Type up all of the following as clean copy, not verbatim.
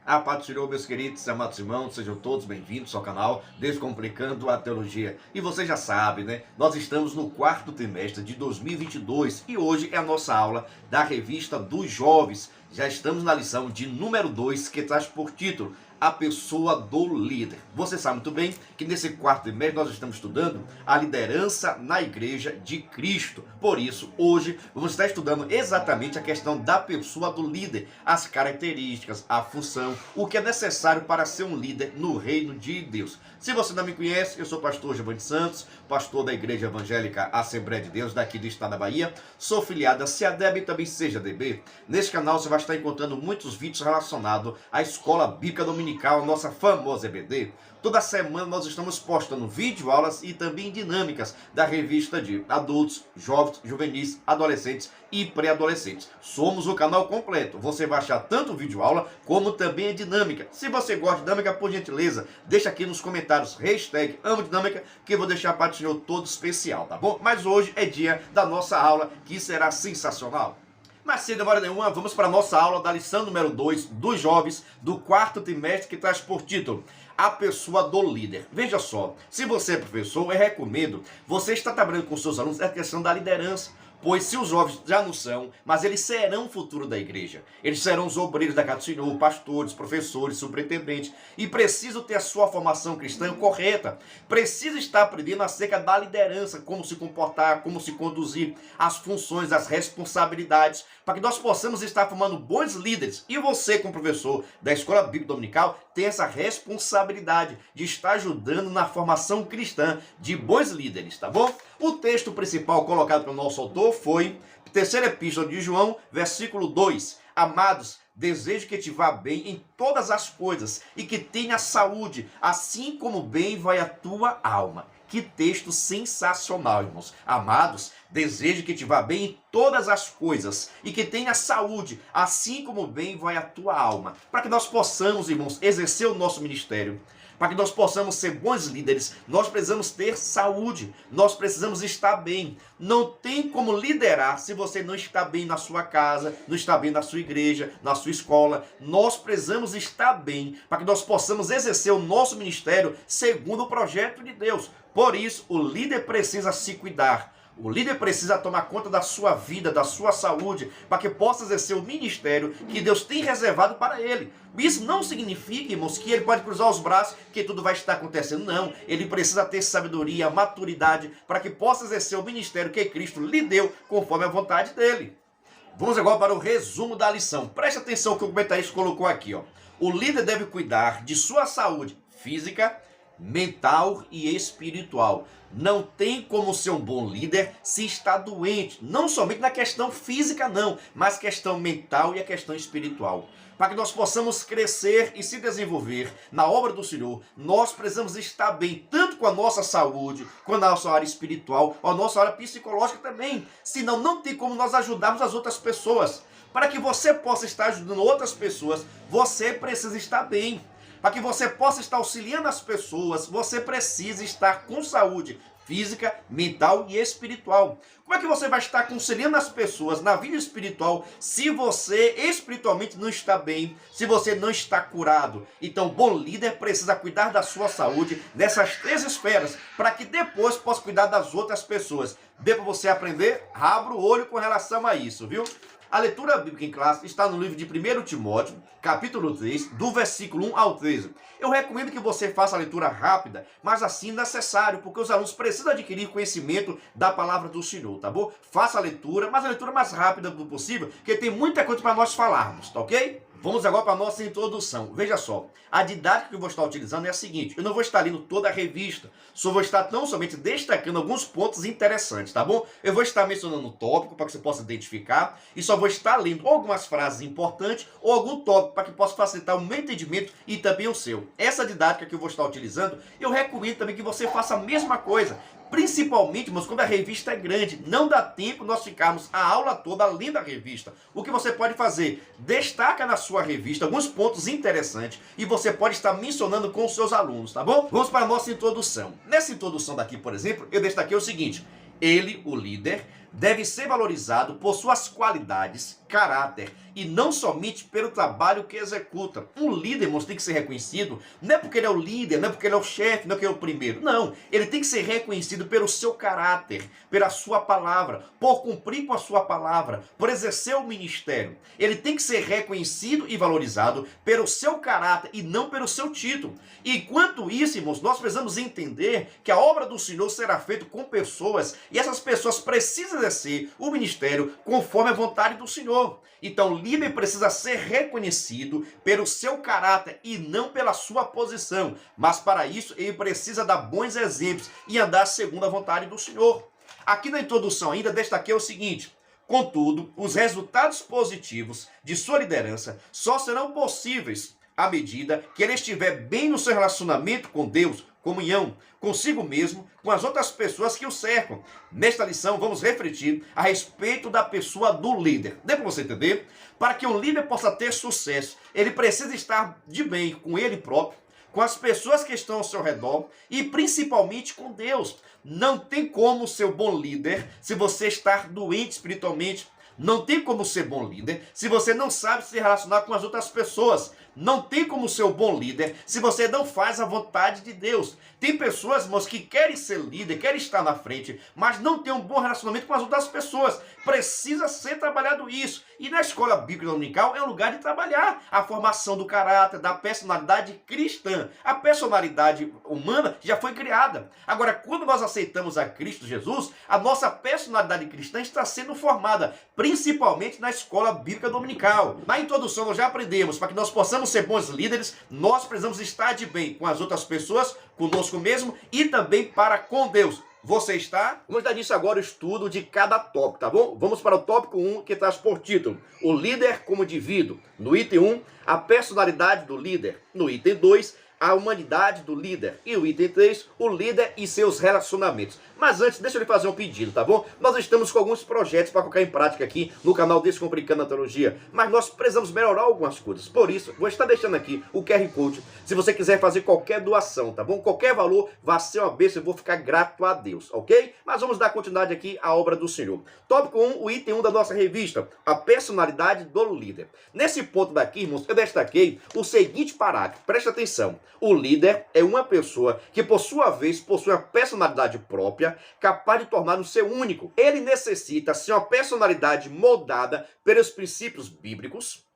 A paz do Senhor, meus queridos e amados irmãos, sejam todos bem-vindos ao canal Descomplicando a Teologia. E você já sabe, né? Nós estamos no quarto trimestre de 2022 e hoje é a nossa aula da revista dos jovens. Já estamos na lição de número 2, que traz por título A Pessoa do Líder. Você sabe muito bem que nesse quarto trimestre nós estamos estudando a liderança na Igreja de Cristo. Por isso, hoje vamos estar estudando exatamente a questão da pessoa do líder, as características, a função, o que é necessário para ser um líder no reino de Deus. Se você não me conhece, eu sou o pastor Giovanni Santos, pastor da Igreja Evangélica Assembleia de Deus, daqui do estado da Bahia. Sou filiado a CEADEB e também CEJDB. Neste canal você vai estar encontrando muitos vídeos relacionados à Escola Bíblica Dominical, nossa famosa EBD. Toda semana nós estamos postando vídeo-aulas e também dinâmicas da revista de adultos, jovens, juvenis, adolescentes e pré-adolescentes. Somos o canal completo. Você vai achar tanto vídeo-aula como também a dinâmica. Se você gosta de dinâmica, por gentileza, deixa aqui nos comentários #amo dinâmica, que eu vou deixar para o senhor todo especial, tá bom? Mas hoje é dia da nossa aula, que será sensacional. Mas sem demora nenhuma, vamos para a nossa aula da lição número 2 dos jovens do quarto trimestre, que traz por título A Pessoa do Líder. Veja só, se você é professor, eu recomendo você estar trabalhando com seus alunos a questão da liderança. Pois se os jovens já não são, mas eles serão o futuro da igreja. Eles serão os obreiros da casa do Senhor, pastores, professores, superintendentes. E precisam ter a sua formação cristã correta. Precisa estar aprendendo acerca da liderança, como se comportar, como se conduzir, as funções, as responsabilidades, para que nós possamos estar formando bons líderes. E você, como professor da Escola Bíblica Dominical, tem essa responsabilidade de estar ajudando na formação cristã de bons líderes, tá bom? O texto principal colocado pelo nosso autor foi terceira epístola de João, versículo 2. Amados, desejo que te vá bem em todas as coisas e que tenha saúde, assim como bem vai a tua alma. Que texto sensacional, irmãos. Amados, desejo que te vá bem em todas as coisas e que tenha saúde, assim como bem vai a tua alma. Para que nós possamos, irmãos, exercer o nosso ministério, para que nós possamos ser bons líderes, nós precisamos ter saúde, nós precisamos estar bem. Não tem como liderar se você não está bem na sua casa, não está bem na sua igreja, na sua escola. Nós precisamos estar bem para que nós possamos exercer o nosso ministério segundo o projeto de Deus. Por isso, o líder precisa se cuidar. O líder precisa tomar conta da sua vida, da sua saúde, para que possa exercer o ministério que Deus tem reservado para ele. Isso não significa, irmãos, que ele pode cruzar os braços, que tudo vai estar acontecendo. Não, ele precisa ter sabedoria, maturidade, para que possa exercer o ministério que Cristo lhe deu, conforme a vontade dele. Vamos agora para o resumo da lição. Preste atenção que o comentarista colocou aqui, ó. O líder deve cuidar de sua saúde física, mental e espiritual. Não tem como ser um bom líder se está doente, não somente na questão física não, mas questão mental e a questão espiritual. Para que nós possamos crescer e se desenvolver na obra do Senhor, nós precisamos estar bem, tanto com a nossa saúde, com a nossa área espiritual, a nossa área psicológica também. Senão não tem como nós ajudarmos as outras pessoas. Para que você possa estar ajudando outras pessoas, você precisa estar bem. Para que você possa estar auxiliando as pessoas, você precisa estar com saúde física, mental e espiritual. Como é que você vai estar auxiliando as pessoas na vida espiritual se você espiritualmente não está bem, se você não está curado? Então, o bom líder precisa cuidar da sua saúde nessas 3 esferas, para que depois possa cuidar das outras pessoas. Dê para você aprender, abra o olho com relação a isso, viu? A leitura bíblica em classe está no livro de 1 Timóteo, capítulo 3, do versículo 1 ao 13. Eu recomendo que você faça a leitura rápida, mas assim necessário, porque os alunos precisam adquirir conhecimento da palavra do Senhor, tá bom? Faça a leitura, mas a leitura mais rápida do possível, porque tem muita coisa para nós falarmos, tá ok? Vamos agora para a nossa introdução. Veja só, a didática que eu vou estar utilizando é a seguinte: eu não vou estar lendo toda a revista, só vou estar tão somente destacando alguns pontos interessantes, tá bom? Eu vou estar mencionando um tópico para que você possa identificar e só vou estar lendo algumas frases importantes ou algum tópico para que possa facilitar o meu entendimento e também o seu. Essa didática que eu vou estar utilizando, eu recomendo também que você faça a mesma coisa. Principalmente, mas quando a revista é grande, não dá tempo nós ficarmos a aula toda lendo a revista. O que você pode fazer? Destaca na sua revista alguns pontos interessantes e você pode estar mencionando com os seus alunos, tá bom? Vamos para a nossa introdução. Nessa introdução daqui, por exemplo, eu destaquei o seguinte: ele, o líder, deve ser valorizado por suas qualidades, caráter e não somente pelo trabalho que executa. Um líder, irmãos, tem que ser reconhecido, não é porque ele é o líder, não é porque ele é o chefe, não é porque ele é o primeiro. Não, ele tem que ser reconhecido pelo seu caráter, pela sua palavra, por cumprir com a sua palavra, por exercer o ministério. Ele tem que ser reconhecido e valorizado pelo seu caráter e não pelo seu título. E enquanto isso, irmãos, nós precisamos entender que a obra do Senhor será feita com pessoas e essas pessoas precisam exercer o ministério conforme a vontade do Senhor. Então, o líder precisa ser reconhecido pelo seu caráter e não pela sua posição. Mas para isso, ele precisa dar bons exemplos e andar segundo a vontade do Senhor. Aqui na introdução ainda destaquei o seguinte: contudo, os resultados positivos de sua liderança só serão possíveis à medida que ele estiver bem no seu relacionamento com Deus, comunhão, consigo mesmo, com as outras pessoas que o cercam. Nesta lição, vamos refletir a respeito da pessoa do líder. Deu para você entender? Para que um líder possa ter sucesso, ele precisa estar de bem com ele próprio, com as pessoas que estão ao seu redor e principalmente com Deus. Não tem como ser um bom líder se você estar doente espiritualmente. Não tem como ser bom líder se você não sabe se relacionar com as outras pessoas. Não tem como ser um bom líder se você não faz a vontade de Deus. Tem pessoas, irmãos, que querem ser líder, querem estar na frente, mas não tem um bom relacionamento com as outras pessoas. Precisa ser trabalhado isso. E na escola bíblica dominical é um lugar de trabalhar a formação do caráter, da personalidade cristã. A personalidade humana já foi criada. Agora, quando nós aceitamos a Cristo Jesus, a nossa personalidade cristã está sendo formada, principalmente na escola bíblica dominical. Na introdução nós já aprendemos, para que nós possamos ser bons líderes, nós precisamos estar de bem com as outras pessoas, conosco mesmo e também para com Deus. Você está? Vamos dar início agora o estudo de cada tópico, tá bom? Vamos para o tópico 1, que traz por título o líder como indivíduo. No item 1, a personalidade do líder. No item 2, a humanidade do líder. E o item 3, o líder e seus relacionamentos. Mas antes, deixa eu lhe fazer um pedido, tá bom? Nós estamos com alguns projetos para colocar em prática aqui no canal Descomplicando a Teologia, mas nós precisamos melhorar algumas coisas. Por isso, vou estar deixando aqui o QR Code. Se você quiser fazer qualquer doação, tá bom? Qualquer valor vai ser uma bênção, eu vou ficar grato a Deus, ok? Mas vamos dar continuidade aqui à obra do Senhor. Tópico 1, o item 1 da nossa revista, a personalidade do líder. Nesse ponto daqui, irmãos, eu destaquei o seguinte parágrafo, presta atenção. O líder é uma pessoa que, por sua vez, possui uma personalidade própria, capaz de tornar um ser único. Ele necessita ser uma personalidade moldada pelos princípios bíblicos,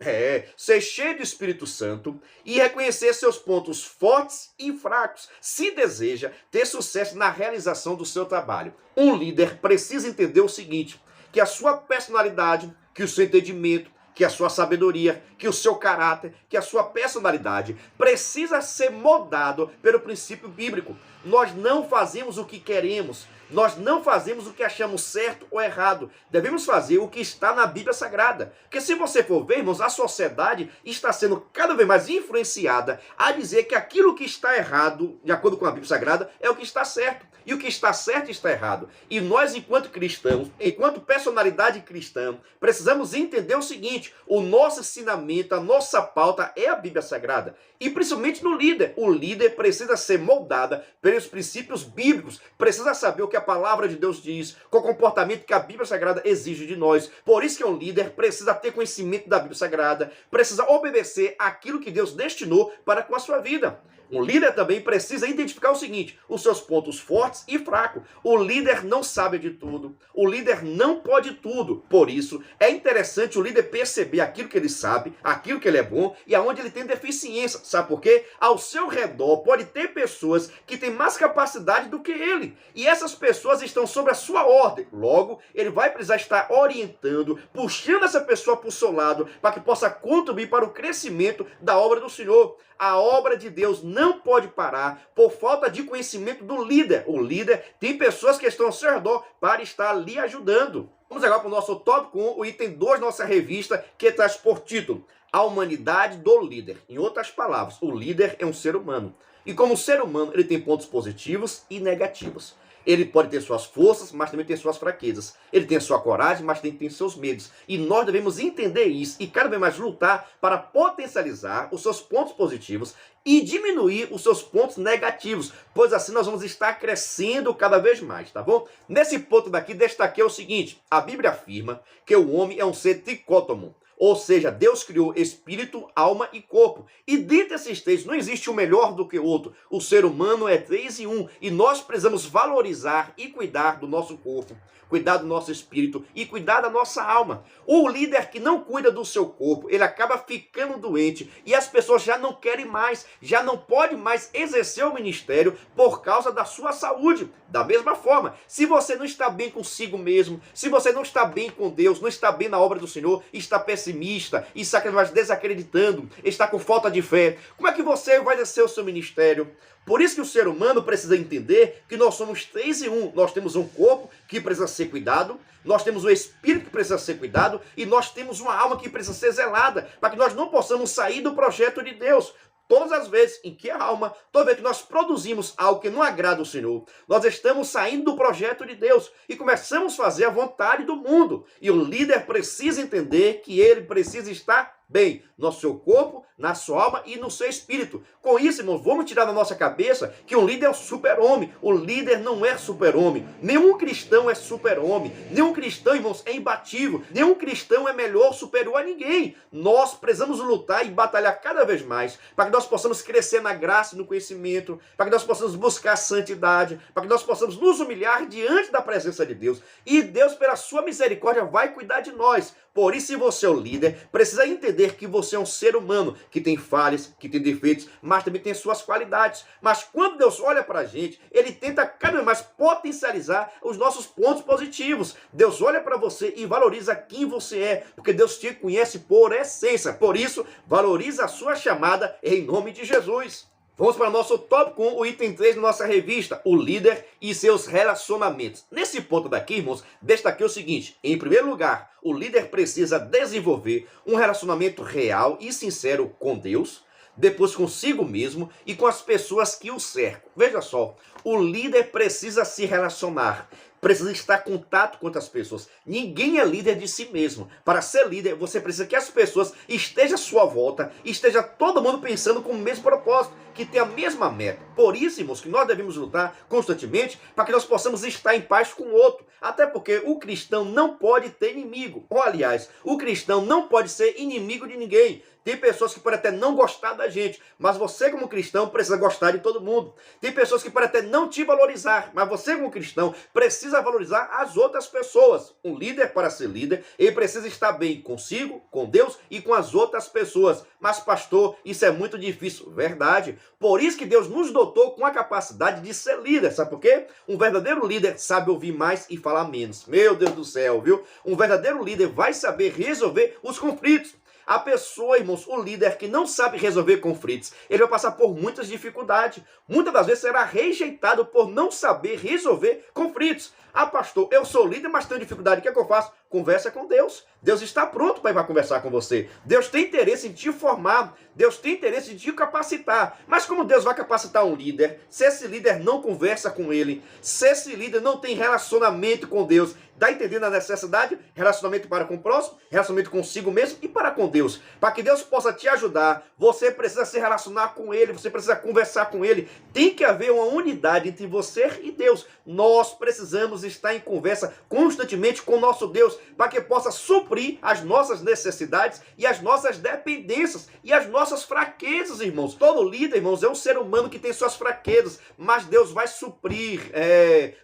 ser cheio do Espírito Santo e reconhecer seus pontos fortes e fracos, se deseja ter sucesso na realização do seu trabalho. Um líder precisa entender o seguinte, que a sua personalidade, que o seu entendimento, que a sua sabedoria, que o seu caráter, que a sua personalidade precisa ser moldado pelo princípio bíblico. Nós não fazemos o que queremos, nós não fazemos o que achamos certo ou errado. Devemos fazer o que está na Bíblia Sagrada. Porque se você for ver, irmãos, a sociedade está sendo cada vez mais influenciada a dizer que aquilo que está errado, de acordo com a Bíblia Sagrada, é o que está certo. E o que está certo está errado. E nós, enquanto cristãos, enquanto personalidade cristã, precisamos entender o seguinte: o nosso ensinamento, a nossa pauta é a Bíblia Sagrada. E principalmente no líder. O líder precisa ser moldada pelos princípios bíblicos, precisa saber o que a palavra de Deus diz, qual o comportamento que a Bíblia Sagrada exige de nós. Por isso que um líder precisa ter conhecimento da Bíblia Sagrada, precisa obedecer aquilo que Deus destinou para com a sua vida. Um líder também precisa identificar o seguinte, os seus pontos fortes e fracos. O líder não sabe de tudo, o líder não pode tudo. Por isso, é interessante o líder perceber aquilo que ele sabe, aquilo que ele é bom e aonde ele tem deficiência. Sabe por quê? Ao seu redor pode ter pessoas que têm mais capacidade do que ele. E essas pessoas estão sob a sua ordem. Logo, ele vai precisar estar orientando, puxando essa pessoa para o seu lado, para que possa contribuir para o crescimento da obra do Senhor. A obra de Deus não pode parar por falta de conhecimento do líder. O líder tem pessoas que estão ao seu redor para estar ali ajudando. Vamos agora para o nosso tópico 1, o item 2 da nossa revista, que traz por título a humanidade do líder. Em outras palavras, o líder é um ser humano. E como ser humano, ele tem pontos positivos e negativos. Ele pode ter suas forças, mas também tem suas fraquezas. Ele tem a sua coragem, mas também tem seus medos. E nós devemos entender isso e cada vez mais lutar para potencializar os seus pontos positivos e diminuir os seus pontos negativos, pois assim nós vamos estar crescendo cada vez mais, tá bom? Nesse ponto daqui, destaquei o seguinte: a Bíblia afirma que o homem é um ser tricótomo. Ou seja, Deus criou espírito, alma e corpo. E dentre esses três não existe um melhor do que o outro. O ser humano é 3 em 1. E nós precisamos valorizar e cuidar do nosso corpo, cuidar do nosso espírito e cuidar da nossa alma. O líder que não cuida do seu corpo, ele acaba ficando doente e as pessoas já não querem mais, já não podem mais exercer o ministério por causa da sua saúde. Da mesma forma, se você não está bem consigo mesmo, se você não está bem com Deus, não está bem na obra do Senhor, está pessimista, está desacreditando, está com falta de fé, como é que você vai exercer o seu ministério? Por isso que o ser humano precisa entender que nós somos 3 em 1. Nós temos um corpo que precisa ser cuidado, nós temos um espírito que precisa ser cuidado e nós temos uma alma que precisa ser zelada, para que nós não possamos sair do projeto de Deus. Todas as vezes em que a alma, toda vez que nós produzimos algo que não agrada ao Senhor, nós estamos saindo do projeto de Deus e começamos a fazer a vontade do mundo. E o líder precisa entender que ele precisa estar bem no seu corpo, na sua alma e no seu espírito. Com isso, irmãos, vamos tirar da nossa cabeça que um líder é um super-homem. O líder não é super-homem. Nenhum cristão é super-homem. Nenhum cristão, irmãos, é imbatível. Nenhum cristão é melhor, superior a ninguém. Nós precisamos lutar e batalhar cada vez mais para que nós possamos crescer na graça e no conhecimento, para que nós possamos buscar a santidade, para que nós possamos nos humilhar diante da presença de Deus. E Deus, pela sua misericórdia, vai cuidar de nós. Por isso, se você é o líder, precisa entender que você é um ser humano que tem falhas, que tem defeitos, mas também tem suas qualidades. Mas quando Deus olha para a gente, Ele tenta cada vez mais potencializar os nossos pontos positivos. Deus olha para você e valoriza quem você é, porque Deus te conhece por essência. Por isso, valoriza a sua chamada em nome de Jesus. Vamos para o nosso tópico 1, o item 3 da nossa revista, o líder e seus relacionamentos. Nesse ponto daqui, irmãos, destaquei o seguinte: em primeiro lugar, o líder precisa desenvolver um relacionamento real e sincero com Deus, depois consigo mesmo e com as pessoas que o cercam. Veja só, o líder precisa se relacionar, precisa estar em contato com outras pessoas. Ninguém é líder de si mesmo. Para ser líder, você precisa que as pessoas estejam à sua volta, esteja todo mundo pensando com o mesmo propósito, que tem a mesma meta. Por isso, irmãos, que nós devemos lutar constantemente para que nós possamos estar em paz com o outro. Até porque o cristão não pode ter inimigo. Ou, aliás, o cristão não pode ser inimigo de ninguém. Tem pessoas que podem até não gostar da gente, mas você como cristão precisa gostar de todo mundo. Tem pessoas que podem até não te valorizar, mas você como cristão precisa valorizar as outras pessoas. Um líder, para ser líder, ele precisa estar bem consigo, com Deus e com as outras pessoas. Mas pastor, isso é muito difícil. Verdade. Por isso que Deus nos dotou com a capacidade de ser líder. Sabe por quê? Um verdadeiro líder sabe ouvir mais e falar menos. Meu Deus do céu, viu? Um verdadeiro líder vai saber resolver os conflitos. A pessoa, irmãos, o líder que não sabe resolver conflitos, ele vai passar por muitas dificuldades. Muitas das vezes será rejeitado por não saber resolver conflitos. Ah, pastor, eu sou líder, mas tenho dificuldade. O que é que eu faço? Conversa com Deus. Deus está pronto para ir para conversar com você. Deus tem interesse em te formar. Deus tem interesse em te capacitar. Mas como Deus vai capacitar um líder, se esse líder não conversa com ele, se esse líder não tem relacionamento com Deus, dá entendendo a necessidade? Relacionamento para com o próximo, relacionamento consigo mesmo e para com Deus. Para que Deus possa te ajudar, você precisa se relacionar com Ele, você precisa conversar com Ele. Tem que haver uma unidade entre você e Deus. Nós precisamos estar em conversa constantemente com o nosso Deus, para que possa suprir as nossas necessidades e as nossas dependências e as nossas fraquezas, irmãos. Todo líder, irmãos, é um ser humano que tem suas fraquezas, mas Deus vai suprir,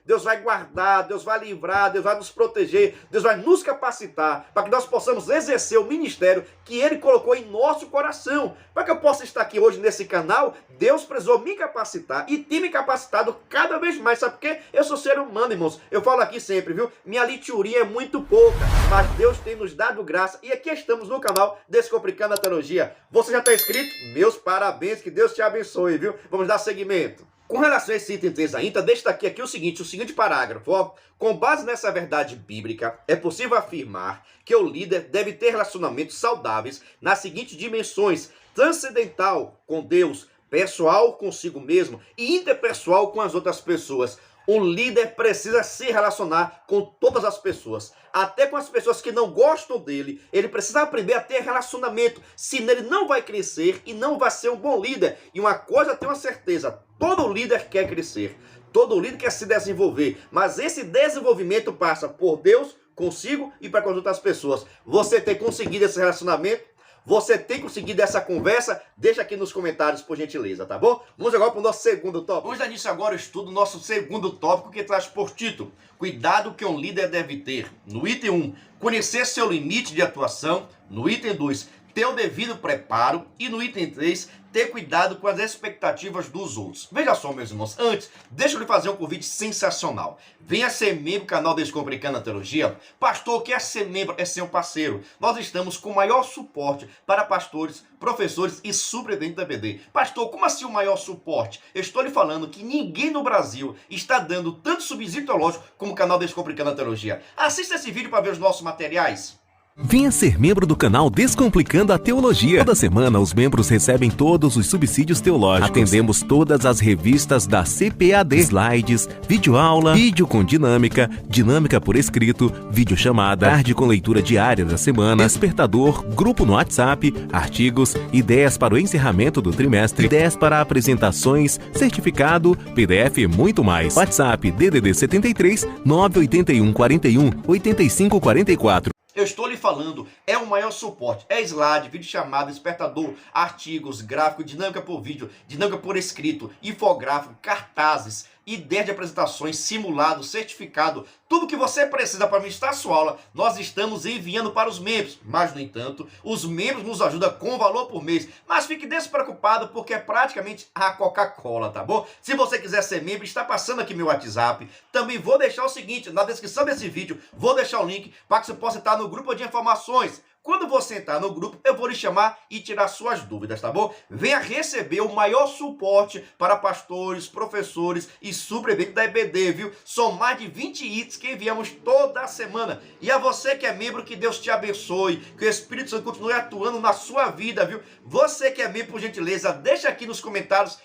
Deus vai guardar, Deus vai livrar, Deus vai nos proteger, Deus vai nos capacitar para que nós possamos exercer o ministério que Ele colocou em nosso coração. Para que eu possa estar aqui hoje nesse canal, Deus precisou me capacitar e tem me capacitado cada vez mais. Sabe por quê? Eu sou ser humano, irmãos. Eu falo aqui sempre, viu? Minha lituria é muito pouca, mas Deus tem nos dado graça. E aqui estamos no canal Descomplicando a Teologia. Você já está inscrito? Meus parabéns, que Deus te abençoe, viu? Vamos dar seguimento. Com relação a esse item 3 ainda, destaquei aqui o seguinte parágrafo. Ó. Com base nessa verdade bíblica, é possível afirmar que o líder deve ter relacionamentos saudáveis nas seguintes dimensões: transcendental com Deus, pessoal consigo mesmo e interpessoal com as outras pessoas. Um líder precisa se relacionar com todas as pessoas, até com as pessoas que não gostam dele. Ele precisa aprender a ter relacionamento, senão ele não vai crescer e não vai ser um bom líder. E uma coisa eu tenho uma certeza, todo líder quer crescer, todo líder quer se desenvolver, mas esse desenvolvimento passa por Deus, consigo e para com as outras pessoas. Você tem conseguido esse relacionamento? Você tem conseguido essa conversa? Deixa aqui nos comentários, por gentileza, tá bom? Vamos agora para o nosso segundo tópico. Vamos dar início agora ao estudo do nosso segundo tópico, que traz por título: cuidado que um líder deve ter. No item 1, conhecer seu limite de atuação. No item 2, ter o devido preparo. E no item 3, ter cuidado com as expectativas dos outros. Veja só, meus irmãos, antes, deixa eu lhe fazer um convite sensacional. Venha ser membro do canal Descomplicando a Teologia. Pastor, o que é ser membro? É ser um parceiro. Nós estamos com o maior suporte para pastores, professores e superintendentes da EBD. Pastor, como assim o maior suporte? Eu estou lhe falando que ninguém no Brasil está dando tanto subsídio teológico como o canal Descomplicando a Teologia. Assista esse vídeo para ver os nossos materiais. Venha ser membro do canal Descomplicando a Teologia. Toda semana os membros recebem todos os subsídios teológicos. Atendemos todas as revistas da CPAD, slides, videoaula, vídeo com dinâmica, dinâmica por escrito, videochamada, tarde com leitura diária da semana, despertador, grupo no WhatsApp, artigos, ideias para o encerramento do trimestre, ideias para apresentações, certificado, PDF e muito mais. WhatsApp DDD 73 981 41 85 44. Eu estou lhe falando, é o maior suporte, é slide, vídeo chamada, despertador, artigos, gráfico, dinâmica por vídeo, dinâmica por escrito, infográfico, cartazes, ideias de apresentações, simulado, certificado, tudo que você precisa para ministrar a sua aula, nós estamos enviando para os membros. Mas, no entanto, os membros nos ajudam com valor por mês. Mas fique despreocupado, porque é praticamente a Coca-Cola, tá bom? Se você quiser ser membro, está passando aqui meu WhatsApp. Também vou deixar o seguinte, na descrição desse vídeo, vou deixar o link para que você possa estar no grupo de informações. Quando você entrar no grupo, eu vou lhe chamar e tirar suas dúvidas, tá bom? Venha receber o maior suporte para pastores, professores e superintendentes da EBD, viu? São mais de 20 itens que enviamos toda semana. E a você que é membro, que Deus te abençoe, que o Espírito Santo continue atuando na sua vida, viu? Você que é membro, por gentileza, deixa aqui nos comentários,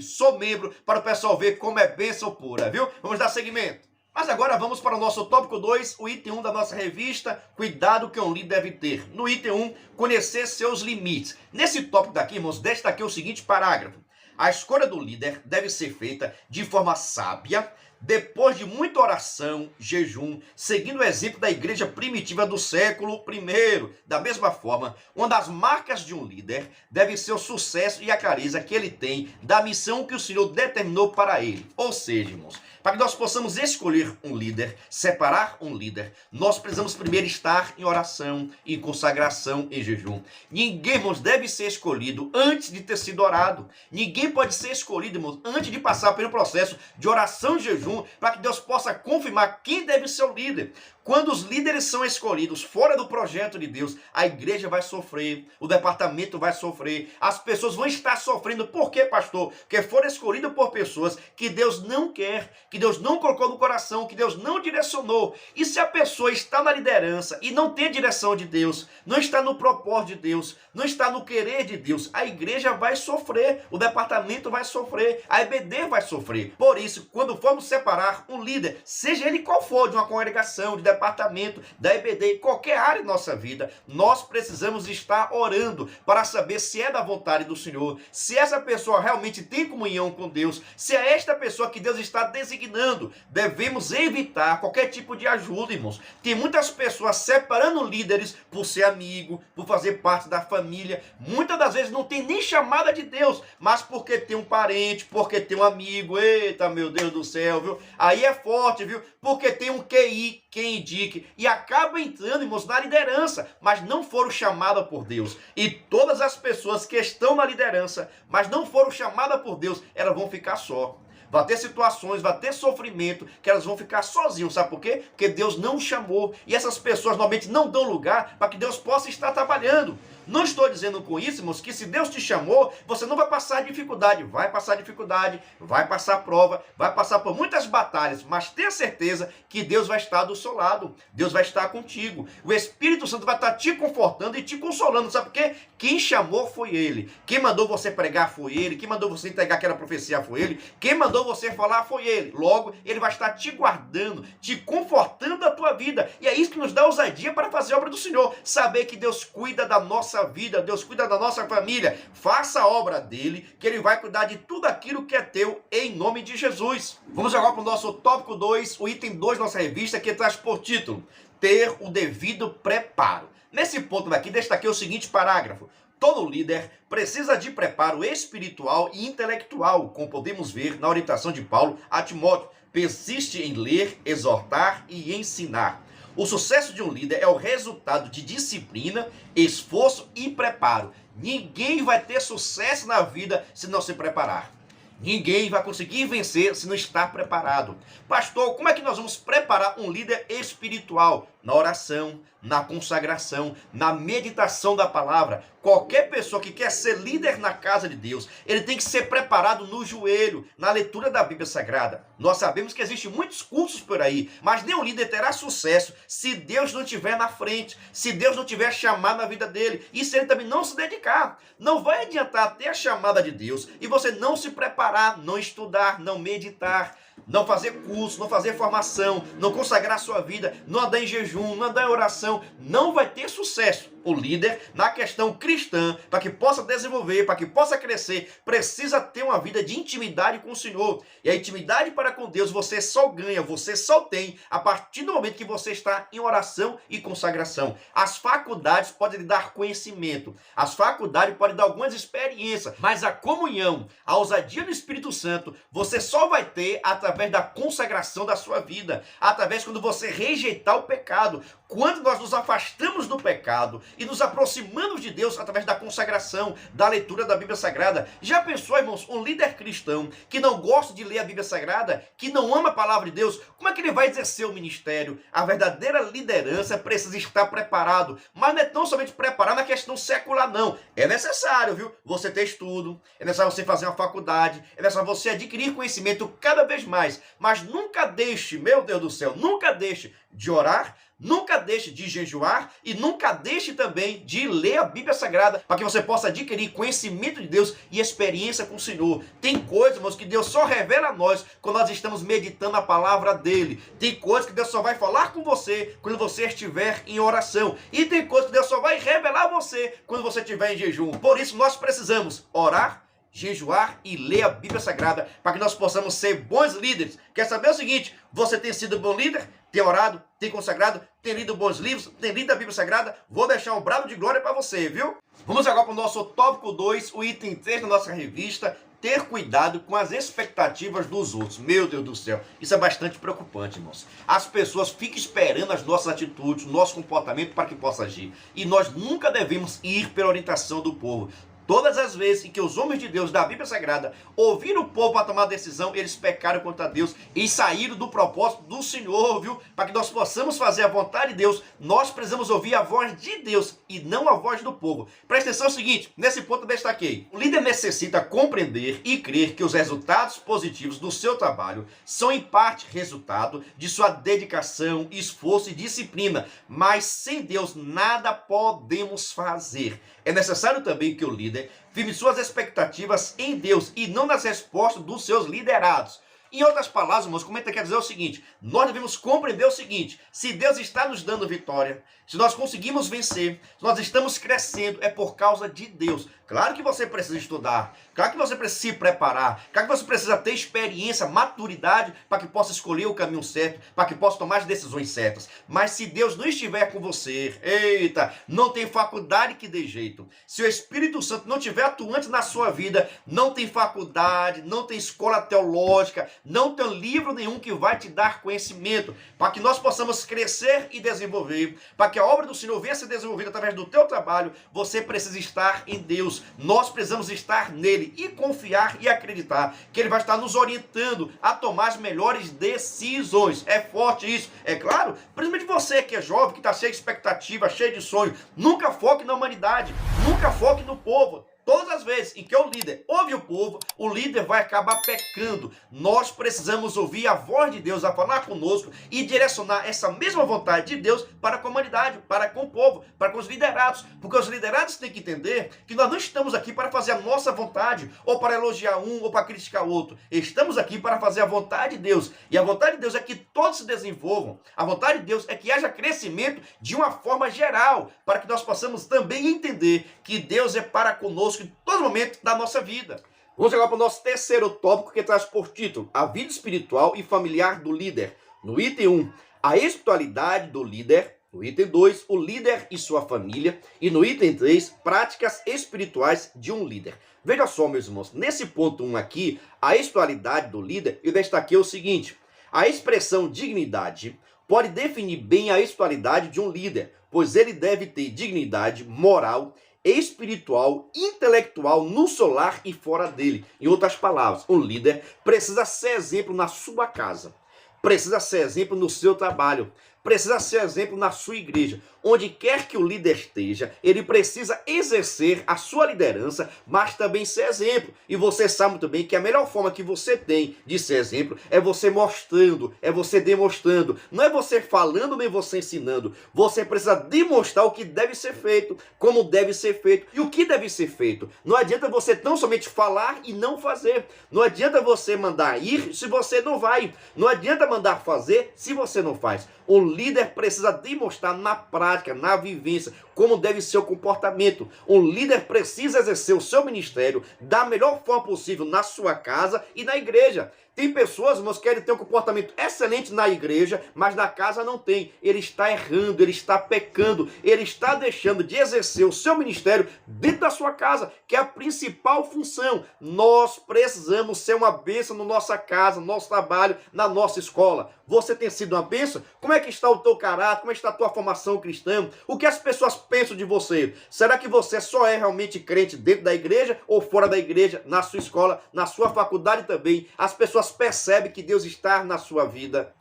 #sou membro, para o pessoal ver como é bênção pura, viu? Vamos dar seguimento. Mas agora vamos para o nosso tópico 2, o item 1 da nossa revista, cuidado que um líder deve ter. No item 1, conhecer seus limites. Nesse tópico daqui, irmãos, destaquei o seguinte parágrafo: a escolha do líder deve ser feita de forma sábia, depois de muita oração, jejum, seguindo o exemplo da igreja primitiva do século I. Da mesma forma, uma das marcas de um líder deve ser o sucesso e a clareza que ele tem da missão que o Senhor determinou para ele. Ou seja, irmãos, para que nós possamos escolher um líder, separar um líder, nós precisamos primeiro estar em oração, em consagração, em jejum. Ninguém, irmãos, deve ser escolhido antes de ter sido orado. Ninguém pode ser escolhido, irmãos, antes de passar pelo processo de oração e jejum, para que Deus possa confirmar quem deve ser o líder. Quando os líderes são escolhidos fora do projeto de Deus, a igreja vai sofrer, o departamento vai sofrer, as pessoas vão estar sofrendo. Por quê, pastor? Porque foram escolhidos por pessoas que Deus não quer, que Deus não colocou no coração, que Deus não direcionou. E se a pessoa está na liderança e não tem direção de Deus, não está no propósito de Deus, não está no querer de Deus, a igreja vai sofrer, o departamento vai sofrer, a EBD vai sofrer. Por isso, quando formos separar um líder, seja ele qual for, de uma congregação, de departamento, da EBD, em qualquer área de nossa vida, nós precisamos estar orando para saber se é da vontade do Senhor, se essa pessoa realmente tem comunhão com Deus, se é esta pessoa que Deus está designando. Devemos evitar qualquer tipo de ajuda, irmãos. Tem muitas pessoas separando líderes por ser amigo, por fazer parte da família. Muitas das vezes não tem nem chamada de Deus, mas porque tem um parente, porque tem um amigo. Eita, meu Deus do céu, viu? Aí é forte, viu? Porque tem um QI, quem indique, e acaba entrando, irmãos, na liderança, mas não foram chamadas por Deus. E todas as pessoas que estão na liderança, mas não foram chamadas por Deus, elas vão ficar só. Vai ter situações, vai ter sofrimento, que elas vão ficar sozinhas. Sabe por quê? Porque Deus não chamou. E essas pessoas normalmente não dão lugar para que Deus possa estar trabalhando. Não estou dizendo com isso, irmãos, que se Deus te chamou, você não vai passar dificuldade. Vai passar dificuldade, vai passar prova, vai passar por muitas batalhas, mas tenha certeza que Deus vai estar do seu lado. Deus vai estar contigo. O Espírito Santo vai estar te confortando e te consolando. Sabe por quê? Quem chamou foi Ele. Quem mandou você pregar foi Ele. Quem mandou você entregar aquela profecia foi Ele. Quem mandou você falar foi Ele. Logo, Ele vai estar te guardando, te confortando a tua vida. E é isso que nos dá ousadia para fazer a obra do Senhor. Saber que Deus cuida da nossa vida, Deus cuida da nossa família. Faça a obra dele, que Ele vai cuidar de tudo aquilo que é teu, em nome de Jesus. Vamos agora para o nosso tópico 2, o item 2 da nossa revista, que traz por título: ter o devido preparo. Nesse ponto aqui, destaquei o seguinte parágrafo: todo líder precisa de preparo espiritual e intelectual, como podemos ver na orientação de Paulo a Timóteo. Persiste em ler, exortar e ensinar. O sucesso de um líder é o resultado de disciplina, esforço e preparo. Ninguém vai ter sucesso na vida se não se preparar. Ninguém vai conseguir vencer se não estar preparado. Pastor, como é que nós vamos preparar um líder espiritual? Na oração, na consagração, na meditação da palavra. Qualquer pessoa que quer ser líder na casa de Deus, ele tem que ser preparado no joelho, na leitura da Bíblia Sagrada. Nós sabemos que existem muitos cursos por aí, mas nenhum líder terá sucesso se Deus não estiver na frente, se Deus não tiver chamado na vida dele, e se ele também não se dedicar. Não vai adiantar ter a chamada de Deus e você não se preparar, não estudar, não meditar, não fazer curso, não fazer formação, não consagrar sua vida, não andar em jejum, não andar em oração. Não vai ter sucesso. O líder, na questão cristã, para que possa desenvolver, para que possa crescer, precisa ter uma vida de intimidade com o Senhor. E a intimidade para com Deus você só ganha, você só tem a partir do momento que você está em oração e consagração. As faculdades podem lhe dar conhecimento, as faculdades podem dar algumas experiências, mas a comunhão, a ousadia do Espírito Santo, você só vai ter através da consagração da sua vida, através quando você rejeitar o pecado. Quando nós nos afastamos do pecado e nos aproximamos de Deus através da consagração, da leitura da Bíblia Sagrada. Já pensou, irmãos, um líder cristão que não gosta de ler a Bíblia Sagrada, que não ama a palavra de Deus, como é que ele vai exercer o ministério? A verdadeira liderança precisa estar preparado, mas não é tão somente preparar na questão secular, não. É necessário, viu? Você ter estudo, é necessário você fazer uma faculdade, é necessário você adquirir conhecimento cada vez mais, mas nunca deixe, meu Deus do céu, nunca deixe de orar, nunca deixe de jejuar e nunca deixe também de ler a Bíblia Sagrada para que você possa adquirir conhecimento de Deus e experiência com o Senhor. Tem coisas, irmãos, que Deus só revela a nós quando nós estamos meditando a palavra dele. Tem coisas que Deus só vai falar com você quando você estiver em oração. E tem coisas que Deus só vai revelar a você quando você estiver em jejum. Por isso nós precisamos orar, jejuar e ler a Bíblia Sagrada para que nós possamos ser bons líderes. Quer saber o seguinte? Você tem sido bom líder? Tem orado? Tem consagrado? Tem lido bons livros? Tem lido a Bíblia Sagrada? Vou deixar um brado de glória para você, viu? Vamos agora para o nosso tópico 2, o item 3 da nossa revista: ter cuidado com as expectativas dos outros. Meu Deus do céu, isso é bastante preocupante, irmãos. As pessoas ficam esperando as nossas atitudes, o nosso comportamento para que possa agir. E nós nunca devemos ir pela orientação do povo. Todas as vezes em que os homens de Deus da Bíblia Sagrada ouviram o povo para tomar decisão, eles pecaram contra Deus e saíram do propósito do Senhor, viu? Para que nós possamos fazer a vontade de Deus, nós precisamos ouvir a voz de Deus e não a voz do povo. Presta atenção, é o seguinte, nesse ponto eu destaquei: o líder necessita compreender e crer que os resultados positivos do seu trabalho são em parte resultado de sua dedicação, esforço e disciplina, mas sem Deus nada podemos fazer. É necessário também que o líder firme suas expectativas em Deus e não nas respostas dos seus liderados. Em outras palavras, irmãos, como ele quer dizer o seguinte: nós devemos compreender o seguinte: se Deus está nos dando vitória, se nós conseguimos vencer, se nós estamos crescendo, é por causa de Deus. Claro que você precisa estudar, claro que você precisa se preparar, claro que você precisa ter experiência, maturidade para que possa escolher o caminho certo, para que possa tomar as decisões certas. Mas se Deus não estiver com você, eita, não tem faculdade que dê jeito. Se o Espírito Santo não estiver atuante na sua vida, não tem faculdade, não tem escola teológica, não tem livro nenhum que vai te dar conhecimento, para que nós possamos crescer e desenvolver, para que a obra do Senhor venha a ser desenvolvida através do teu trabalho. Você precisa estar em Deus, nós precisamos estar nele e confiar e acreditar que ele vai estar nos orientando a tomar as melhores decisões. É forte isso, é claro, principalmente você que é jovem, que está cheio de expectativa, cheio de sonho. Nunca foque na humanidade, nunca foque no povo. Todas as vezes em que o líder ouve o povo, o líder vai acabar pecando. Nós precisamos ouvir a voz de Deus a falar conosco e direcionar essa mesma vontade de Deus para com a humanidade, para com o povo, para com os liderados. Porque os liderados têm que entender que nós não estamos aqui para fazer a nossa vontade, ou para elogiar um, ou para criticar o outro. Estamos aqui para fazer a vontade de Deus. E a vontade de Deus é que todos se desenvolvam. A vontade de Deus é que haja crescimento de uma forma geral, para que nós possamos também entender que Deus é para conosco em todo momento da nossa vida. Vamos agora para o nosso terceiro tópico, que traz por título a vida espiritual e familiar do líder. No item 1, a espiritualidade do líder. No item 2, o líder e sua família. E no item 3, práticas espirituais de um líder. Veja só, meus irmãos, nesse ponto 1 aqui, a espiritualidade do líder, eu destaquei o seguinte: a expressão dignidade pode definir bem a espiritualidade de um líder, pois ele deve ter dignidade moral, espiritual, intelectual no seu lar e fora dele. Em outras palavras, um líder precisa ser exemplo na sua casa, precisa ser exemplo no seu trabalho, precisa ser exemplo na sua igreja. Onde quer que o líder esteja, ele precisa exercer a sua liderança, mas também ser exemplo. E você sabe muito bem que a melhor forma que você tem de ser exemplo é você mostrando, é você demonstrando. Não é você falando nem você ensinando. Você precisa demonstrar o que deve ser feito, como deve ser feito e o que deve ser feito. Não adianta você tão somente falar e não fazer. Não adianta você mandar ir se você não vai. Não adianta mandar fazer se você não faz. O líder precisa demonstrar na prática, na vivência, como deve ser o comportamento. Um líder precisa exercer o seu ministério da melhor forma possível na sua casa e na igreja. Tem pessoas, irmãos, que querem ter um comportamento excelente na igreja, mas na casa não tem. Ele está errando, ele está pecando, ele está deixando de exercer o seu ministério dentro da sua casa, que é a principal função. Nós precisamos ser uma bênção na nossa casa, no nosso trabalho, na nossa escola. Você tem sido uma bênção? Como é que está o teu caráter? Como está a tua formação cristã? O que as pessoas pensam de você? Será que você só é realmente crente dentro da igreja ou fora da igreja, na sua escola, na sua faculdade também? As pessoas percebem que Deus está na sua vida.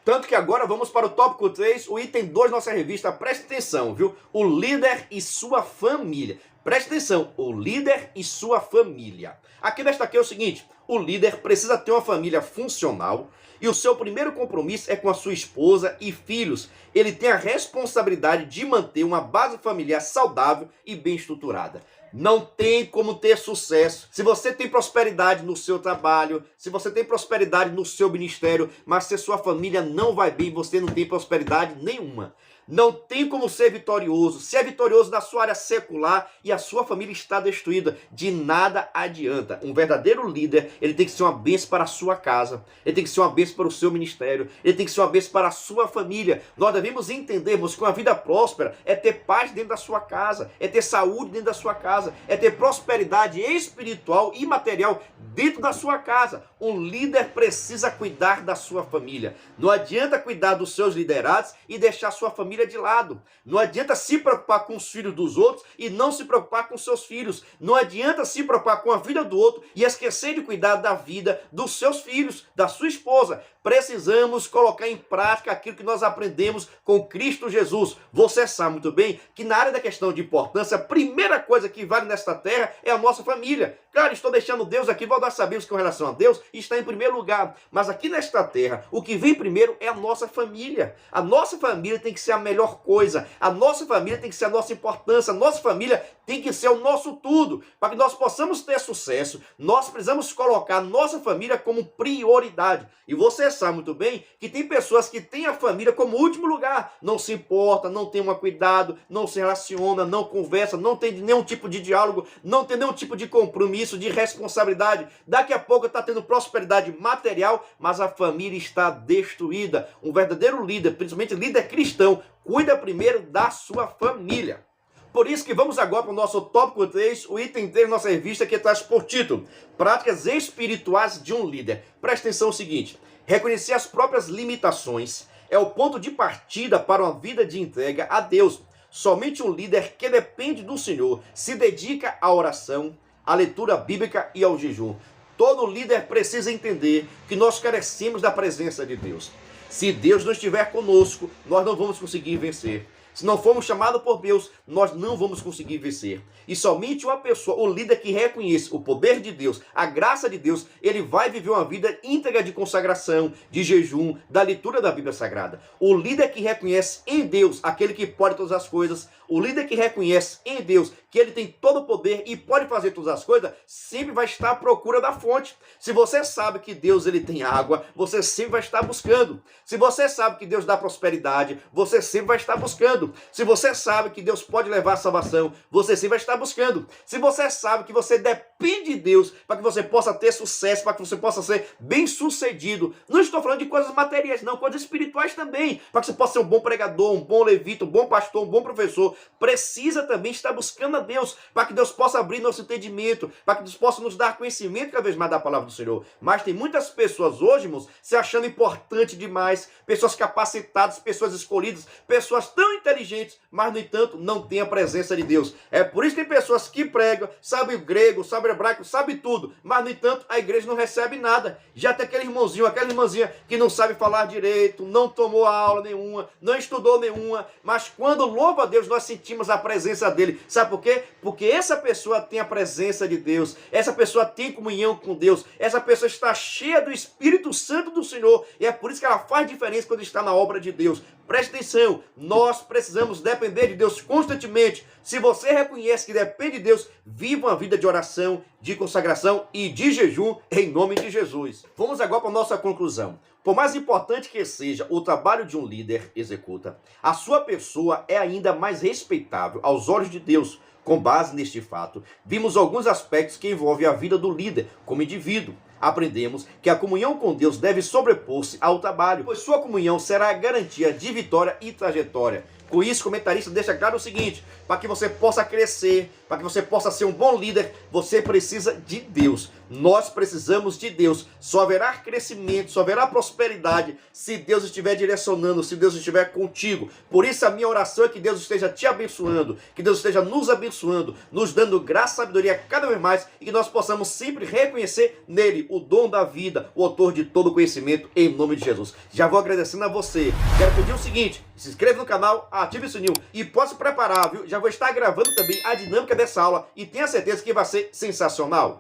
Tanto que agora vamos para o tópico 3, o item 2 da nossa revista. Preste atenção, viu? O líder e sua família. Preste atenção, o líder e sua família. Aqui destaquei o seguinte: o líder precisa ter uma família funcional e o seu primeiro compromisso é com a sua esposa e filhos. Ele tem a responsabilidade de manter uma base familiar saudável e bem estruturada. Não tem como ter sucesso se você tem prosperidade no seu trabalho, se você tem prosperidade no seu ministério, mas se sua família não vai bem, você não tem prosperidade nenhuma. Não tem como ser vitorioso. Se é vitorioso na sua área secular e a sua família está destruída, de nada adianta. Um verdadeiro líder, ele tem que ser uma bênção para a sua casa, ele tem que ser uma bênção para o seu ministério, ele tem que ser uma bênção para a sua família. Nós devemos entendermos que uma vida próspera é ter paz dentro da sua casa, é ter saúde dentro da sua casa, é ter prosperidade espiritual e material dentro da sua casa. Um líder precisa cuidar da sua família. Não adianta cuidar dos seus liderados e deixar sua família de lado. Não adianta se preocupar com os filhos dos outros e não se preocupar com seus filhos. Não adianta se preocupar com a vida do outro e esquecer de cuidar da vida dos seus filhos, da sua esposa. Precisamos colocar em prática aquilo que nós aprendemos com Cristo Jesus. Você sabe muito bem que na área da questão de importância, a primeira coisa que vale nesta terra é a nossa família. Claro, estou deixando Deus aqui, nós sabemos que com relação a Deus está em primeiro lugar. Mas aqui nesta terra, o que vem primeiro é a nossa família. A nossa família tem que ser a melhor coisa. A nossa família tem que ser a nossa importância. A nossa família tem que ser o nosso tudo. Para que nós possamos ter sucesso, nós precisamos colocar a nossa família como prioridade. E você sabe muito bem que tem pessoas que têm a família como último lugar. Não se importa, não tem um cuidado, não se relaciona, não conversa, não tem nenhum tipo de diálogo, não tem nenhum tipo de compromisso, de responsabilidade. Daqui a pouco está tendo prosperidade material, mas a família está destruída. Um verdadeiro líder, principalmente líder cristão, cuida primeiro da sua família. Por isso que vamos agora para o nosso tópico 3, o item 3 da nossa revista, que traz por título Práticas Espirituais de um Líder. Presta atenção no seguinte: reconhecer as próprias limitações é o ponto de partida para uma vida de entrega a Deus. Somente um líder que depende do Senhor se dedica à oração, à leitura bíblica e ao jejum. Todo líder precisa entender que nós carecemos da presença de Deus. Se Deus não estiver conosco, nós não vamos conseguir vencer. Se não formos chamados por Deus, nós não vamos conseguir vencer. E somente uma pessoa, o líder que reconhece o poder de Deus, a graça de Deus, ele vai viver uma vida íntegra de consagração, de jejum, da leitura da Bíblia Sagrada. O líder que reconhece em Deus, aquele que pode todas as coisas, o líder que reconhece em Deus que ele tem todo o poder e pode fazer todas as coisas, sempre vai estar à procura da fonte. Se você sabe que Deus ele tem água, você sempre vai estar buscando. Se você sabe que Deus dá prosperidade, você sempre vai estar buscando. Se você sabe que Deus pode levar a salvação, você sempre vai estar buscando. Se você sabe que você depende de Deus para que você possa ter sucesso, para que você possa ser bem sucedido, não estou falando de coisas materiais não, coisas espirituais também, para que você possa ser um bom pregador, um bom levita, um bom pastor, um bom professor, precisa também estar buscando a Deus, para que Deus possa abrir nosso entendimento, para que Deus possa nos dar conhecimento cada vez mais da palavra do Senhor. Mas tem muitas pessoas hoje, irmãos, se achando importante demais, pessoas capacitadas, pessoas escolhidas, pessoas tão inteligentes, mas no entanto não tem a presença de Deus. É por isso que tem pessoas que pregam, sabem grego, sabem hebraico, sabem tudo, mas no entanto a igreja não recebe nada. Já tem aquele irmãozinho, aquela irmãzinha que não sabe falar direito, não tomou aula nenhuma, não estudou nenhuma, mas quando louva a Deus nós sentimos a presença dele. Sabe por quê? Porque essa pessoa tem a presença de Deus, essa pessoa tem comunhão com Deus, essa pessoa está cheia do Espírito Santo do Senhor, e é por isso que ela faz diferença quando está na obra de Deus. Preste atenção, nós precisamos depender de Deus constantemente. Se você reconhece que depende de Deus, viva uma vida de oração, de consagração e de jejum em nome de Jesus. Vamos agora para a nossa conclusão. Por mais importante que seja o trabalho de um líder executa, a sua pessoa é ainda mais respeitável aos olhos de Deus. Com base neste fato, vimos alguns aspectos que envolvem a vida do líder como indivíduo. Aprendemos que a comunhão com Deus deve sobrepor-se ao trabalho, pois sua comunhão será a garantia de vitória e trajetória. Com isso, o comentarista deixa claro o seguinte: para que você possa crescer, para que você possa ser um bom líder, você precisa de Deus. Nós precisamos de Deus. Só haverá crescimento, só haverá prosperidade se Deus estiver direcionando, se Deus estiver contigo. Por isso a minha oração é que Deus esteja te abençoando, que Deus esteja nos abençoando, nos dando graça e sabedoria cada vez mais, e que nós possamos sempre reconhecer nele o dom da vida, o autor de todo conhecimento, em nome de Jesus. Já vou agradecendo a você. Quero pedir o seguinte: se inscreva no canal, ative o sininho e pode se preparar, viu? Já vou estar gravando também a dinâmica dessa aula e tenha certeza que vai ser sensacional.